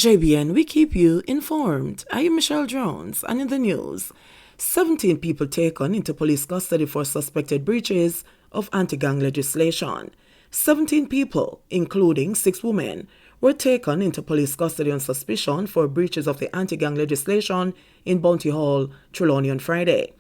JBN, we keep you informed. I am Michelle Jones, and in the news, 17 people taken into police custody for suspected breaches of anti-gang legislation. 17 people, including 6 women, were taken into police custody on suspicion for breaches of the anti-gang legislation in Bounty Hall, Trelawney on Friday.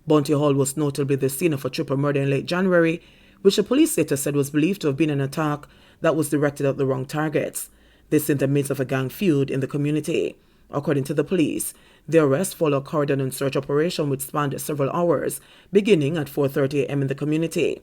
Bounty Hall was notably the scene of a triple murder in late January, which the police later said was believed to have been an attack that was directed at the wrong targets. This in the midst of a gang feud in the community. According to the police, the arrest followed a cordon and search operation which spanned several hours, beginning at 4:30 a.m. in the community.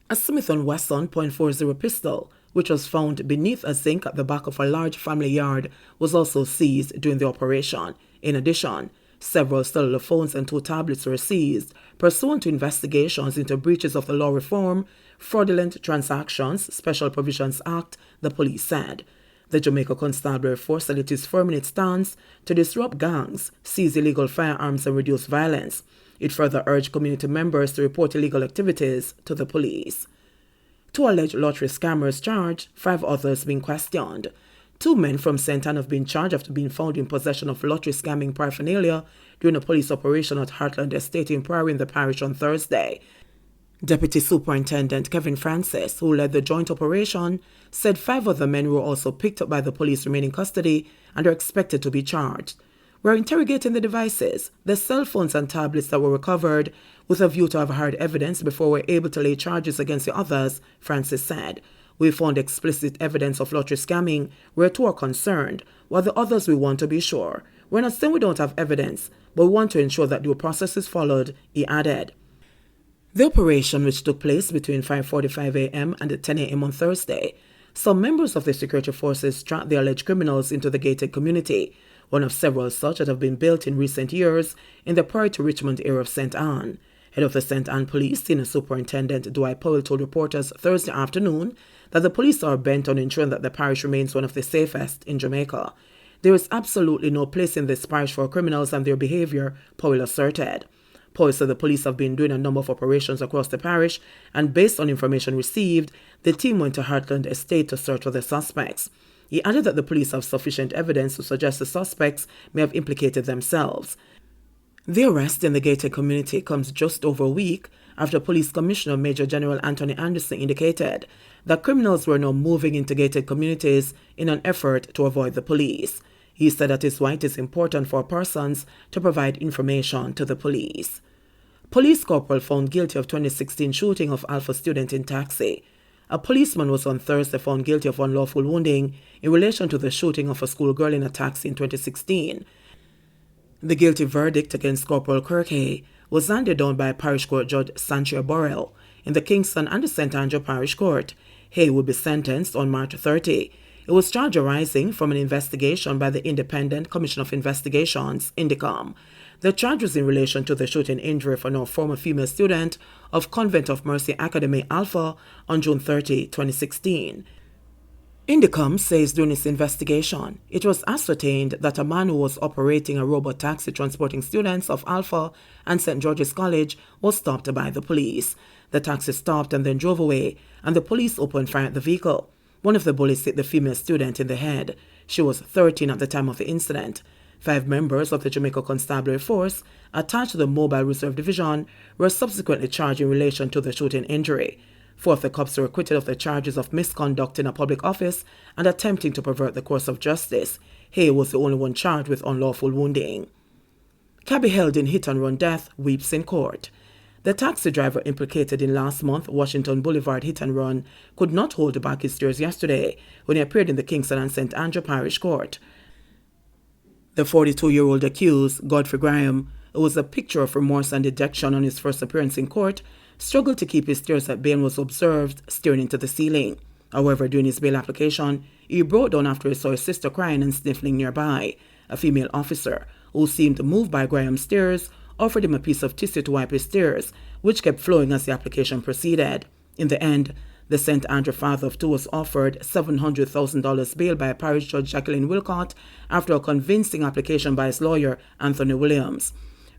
A Smith & Wesson .40 pistol, which was found beneath a zinc at the back of a large family yard, was also seized during the operation. In addition, several cellular phones and 2 tablets were seized, pursuant to investigations into breaches of the Law Reform, Fraudulent Transactions, Special Provisions Act, the police said. The Jamaica Constabulary Force said it is firm in its stance to disrupt gangs, seize illegal firearms, and reduce violence. It further urged community members to report illegal activities to the police. 2 alleged lottery scammers charged, 5 others being questioned. 2 men from St. Ann have been charged after being found in possession of lottery scamming paraphernalia during a police operation at Heartland Estate in Priory in the parish on Thursday. Deputy Superintendent Kevin Francis, who led the joint operation, said 5 other men were also picked up by the police, remain in custody and are expected to be charged. We're interrogating the devices, the cell phones and tablets that were recovered, with a view to have hard evidence before we're able to lay charges against the others, Francis said. We found explicit evidence of lottery scamming where 2 are concerned, while the others we want to be sure. We're not saying we don't have evidence, but we want to ensure that due process is followed, he added. The operation, which took place between 5:45 a.m. and 10 a.m. on Thursday, some members of the security forces tracked the alleged criminals into the gated community, one of several such that have been built in recent years in the Priory to Richmond area of St. Ann. Head of the St. Ann Police, Senior Superintendent Dwight Powell, told reporters Thursday afternoon that the police are bent on ensuring that the parish remains one of the safest in Jamaica. There is absolutely no place in this parish for criminals and their behavior, Powell asserted. Powell said the police have been doing a number of operations across the parish, and based on information received, the team went to Heartland Estate to search for the suspects. He added that the police have sufficient evidence to suggest the suspects may have implicated themselves. The arrest in the gated community comes just over a week after Police Commissioner Major General Anthony Anderson indicated that criminals were now moving into gated communities in an effort to avoid the police. He said that is why it is important for persons to provide information to the police. Police corporal found guilty of 2016 shooting of Alpha student in taxi. A policeman was on Thursday found guilty of unlawful wounding in relation to the shooting of a schoolgirl in a taxi in 2016. The guilty verdict against Corporal Kirkhay was handed down by Parish Court Judge Sanchia Burrell in the Kingston and the St. Andrew Parish Court. Hay would be sentenced on March 30. It was charge arising from an investigation by the Independent Commission of Investigations, INDECOM. The charge was in relation to the shooting injury of a former female student of Convent of Mercy Academy Alpha on June 30, 2016. INDECOM says during its investigation, it was ascertained that a man who was operating a robot taxi transporting students of Alpha and St. George's College was stopped by the police. The taxi stopped and then drove away, and the police opened fire at the vehicle. One of the bullets hit the female student in the head. She was 13 at the time of the incident. 5 members of the Jamaica Constabulary Force attached to the Mobile Reserve Division were subsequently charged in relation to the shooting injury. 4 of the cops were acquitted of the charges of misconduct in a public office and attempting to pervert the course of justice. Hay was the only one charged with unlawful wounding. Cabby held in hit-and-run death weeps in court. The taxi driver implicated in last month Washington Boulevard hit-and-run could not hold back his tears yesterday when he appeared in the Kingston and St. Andrew Parish Court. The 42-year-old accused, Godfrey Graham, who was a picture of remorse and dejection on his first appearance in court, struggled to keep his tears at bay and was observed staring into the ceiling. However, during his bail application, he broke down after he saw his sister crying and sniffling nearby. A female officer, who seemed moved by Graham's tears, offered him a piece of tissue to wipe his tears, which kept flowing as the application proceeded. In the end, the St. Andrew father of 2 was offered $700,000 bail by Parish Judge Jacqueline Wilcott after a convincing application by his lawyer, Anthony Williams.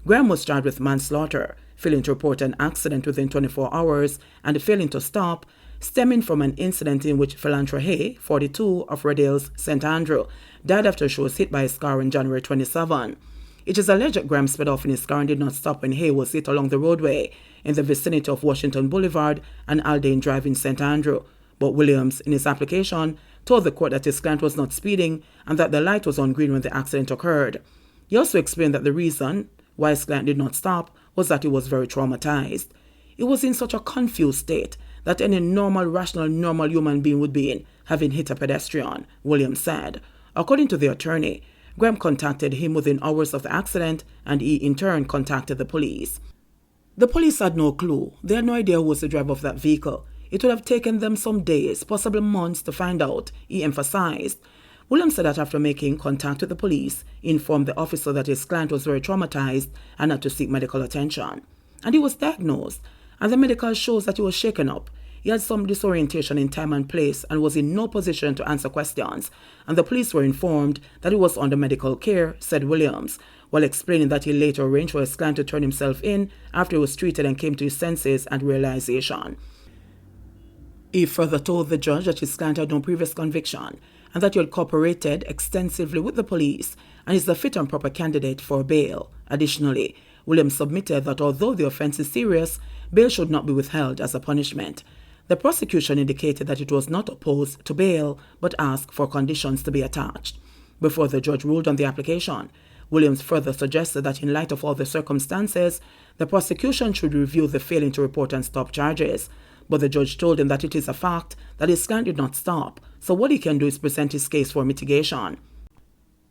Graham was charged with manslaughter, failing to report an accident within 24 hours and failing to stop, stemming from an incident in which Philanthro Hay, 42, of Red Hills, St. Andrew, died after she was hit by his car on January 27. It is alleged that Graham sped off in his car and did not stop when Hay was hit along the roadway in the vicinity of Washington Boulevard and Aldane Drive in St. Andrew. But Williams, in his application, told the court that his client was not speeding and that the light was on green when the accident occurred. He also explained that the reason why his client did not stop was that he was very traumatized. He was in such a confused state that any normal human being would be in, having hit a pedestrian, Williams said. According to the attorney, Graham contacted him within hours of the accident, and he in turn contacted the police. The police had no clue. They had no idea who was the driver of that vehicle. It would have taken them some days, possibly months, to find out, he emphasized. Williams said that after making contact with the police, he informed the officer that his client was very traumatized and had to seek medical attention. And he was diagnosed, and the medical shows that he was shaken up. He had some disorientation in time and place and was in no position to answer questions, and the police were informed that he was under medical care, said Williams, while explaining that he later arranged for his client to turn himself in after he was treated and came to his senses and realization. He further told the judge that his client had no previous conviction and that he had cooperated extensively with the police and is a fit and proper candidate for bail. Additionally, Williams submitted that although the offense is serious, bail should not be withheld as a punishment. The prosecution indicated that it was not opposed to bail, but asked for conditions to be attached. Before the judge ruled on the application, Williams further suggested that in light of all the circumstances, the prosecution should review the failing to report and stop charges. But the judge told him that it is a fact that his client did not stop, so what he can do is present his case for mitigation.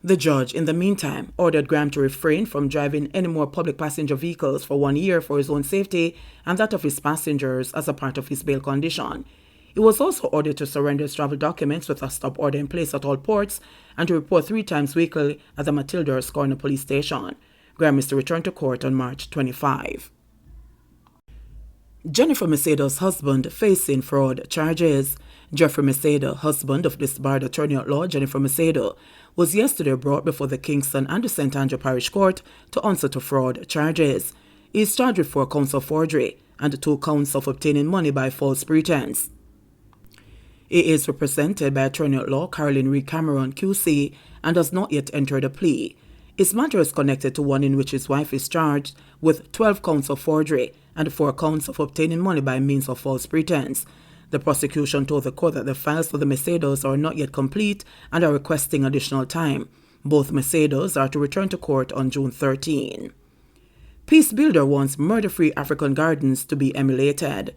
The judge, in the meantime, ordered Graham to refrain from driving any more public passenger vehicles for 1 year for his own safety and that of his passengers as a part of his bail condition. He was also ordered to surrender his travel documents with a stop order in place at all ports and to report 3 times weekly at the Matilda's Corner Police Station. Graham is to return to court on March 25. Jennifer Macedo's husband facing fraud charges. Jeffrey Macedo, husband of disbarred attorney-at-law Jennifer Macedo, was yesterday brought before the Kingston and the St. Andrew Parish Court to answer to fraud charges. He is charged with 4 counts of forgery and 2 counts of obtaining money by false pretense. He is represented by attorney-at-law Caroline Reed Cameron, QC, and has not yet entered a plea. His matter is connected to one in which his wife is charged with 12 counts of forgery and 4 counts of obtaining money by means of false pretense. The prosecution told the court that the files for the Macedos are not yet complete and are requesting additional time. Both Macedos are to return to court on June 13. Peace Builder wants murder-free African gardens to be emulated.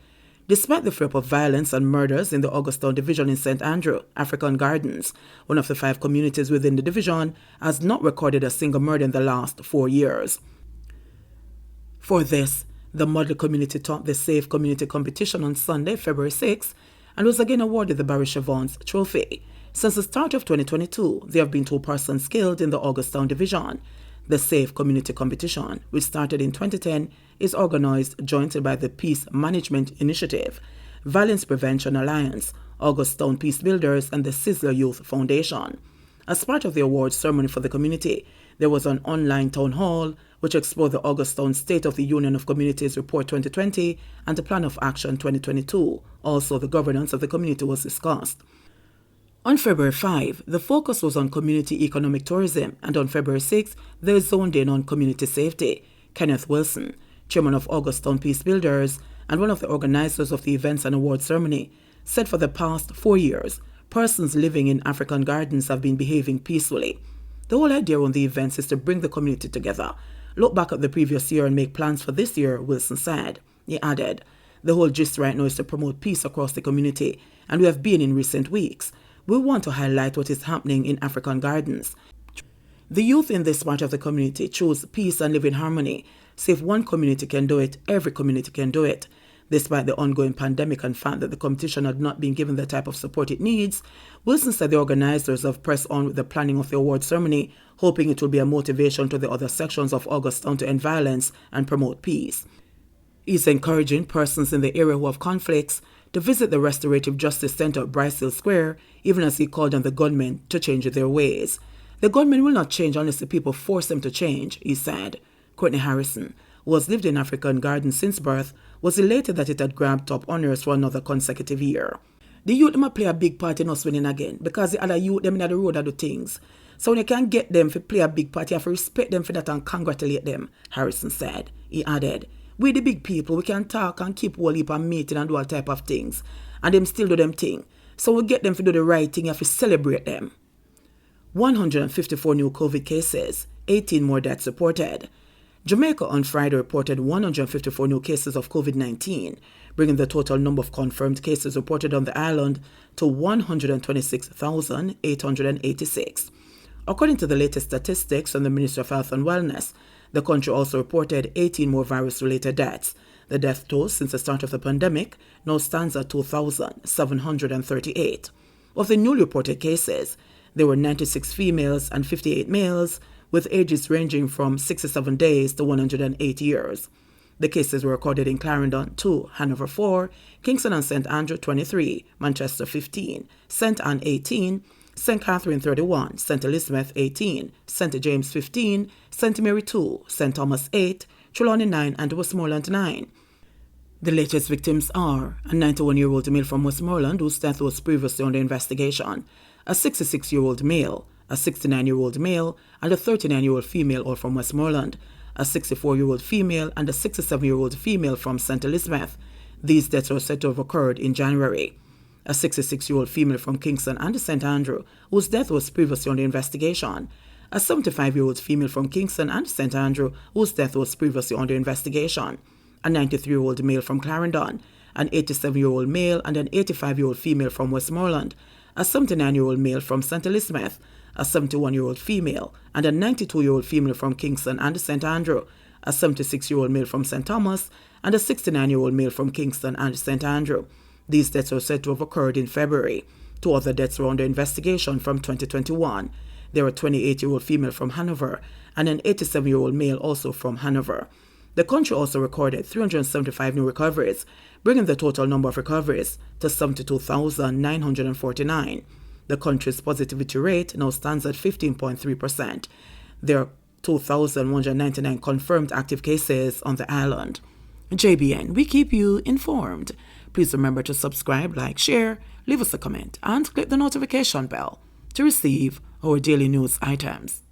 Despite the flip of violence and murders in the Augustown Division in St. Andrew, African Gardens, one of the 5 communities within the division, has not recorded a single murder in the last 4 years. For this, the model community topped the Safe Community Competition on Sunday, February 6, and was again awarded the Barry Chavons Trophy. Since the start of 2022, there have been 2 persons killed in the Augustown Division. The Safe Community Competition, which started in 2010, is organized jointly by the Peace Management Initiative, Violence Prevention Alliance, Augustown Peace Builders, and the Sizzler Youth Foundation. As part of the awards ceremony for the community, there was an online town hall which explored the Augustown State of the Union of Communities Report 2020 and the Plan of Action 2022. Also, the governance of the community was discussed. On February 5, the focus was on community economic tourism, and on February 6, they zoned in on community safety. Kenneth Wilson, chairman of Augustown Peace Builders and one of the organizers of the events and awards ceremony, said for the past 4 years, persons living in African gardens have been behaving peacefully. The whole idea on the events is to bring the community together, look back at the previous year and make plans for this year, Wilson said. He added, the whole gist right now is to promote peace across the community, and we have been in recent weeks. We want to highlight what is happening in African gardens. The youth in this part of the community choose peace and live in harmony. So if one community can do it, every community can do it. Despite the ongoing pandemic and fact that the competition had not been given the type of support it needs, Wilson said the organizers have pressed on with the planning of the award ceremony, hoping it will be a motivation to the other sections of Augustown to end violence and promote peace. He's encouraging persons in the area who have conflicts to visit the Restorative Justice Center at Bryce Hill Square, even as he called on the gunmen to change their ways. The gunmen will not change unless the people force them to change, he said. Courtney Harrison, who has lived in African Gardens since birth, was elated that it had grabbed top honours for another consecutive year. The youth them play a big part in us winning again because the other youth them in the road that do things. So when you can get them to play a big part, you have to respect them for that and congratulate them, Harrison said. He added, "We the big people, we can talk and keep whole heap and meeting and do all type of things. And them still do them thing. So we get them to do the right thing, you have to celebrate them." 154 new COVID cases, 18 more deaths reported. Jamaica on Friday reported 154 new cases of COVID-19, bringing the total number of confirmed cases reported on the island to 126,886. According to the latest statistics from the Ministry of Health and Wellness, the country also reported 18 more virus-related deaths. The death toll since the start of the pandemic now stands at 2,738. Of the newly reported cases, there were 96 females and 58 males, with ages ranging from 67 days to 108 years. The cases were recorded in Clarendon 2, Hanover 4, Kingston and St. Andrew 23, Manchester 15, St. Anne 18, St. Catherine 31, St. Elizabeth 18, St. James 15, St. Mary 2, St. Thomas 8, Trelawney 9 and Westmoreland 9. The latest victims are a 91-year-old male from Westmoreland whose death was previously under investigation, a 66-year-old male, a 69-year-old male, and a 39-year-old female all from Westmoreland, a 64-year-old female and a 67-year-old female from St. Elizabeth. These deaths are said to have occurred in January. A 66-year-old female from Kingston and St. Andrew, whose death was previously under investigation. A 75-year-old female from Kingston and St. Andrew, whose death was previously under investigation. A 93-year-old male from Clarendon, an 87-year-old male and an 85-year-old female from Westmoreland, a 79-year-old male from St. Elizabeth, a 71-year-old female, and a 92-year-old female from Kingston and St. Andrew, a 76-year-old male from St. Thomas, and a 69-year-old male from Kingston and St. Andrew. These deaths are said to have occurred in February. 2 other deaths were under investigation from 2021. There were a 28-year-old female from Hanover and an 87-year-old male also from Hanover. The country also recorded 375 new recoveries, bringing the total number of recoveries to 72,949. The country's positivity rate now stands at 15.3%. There are 2,199 confirmed active cases on the island. JBN, we keep you informed. Please remember to subscribe, like, share, leave us a comment, and click the notification bell to receive our daily news items.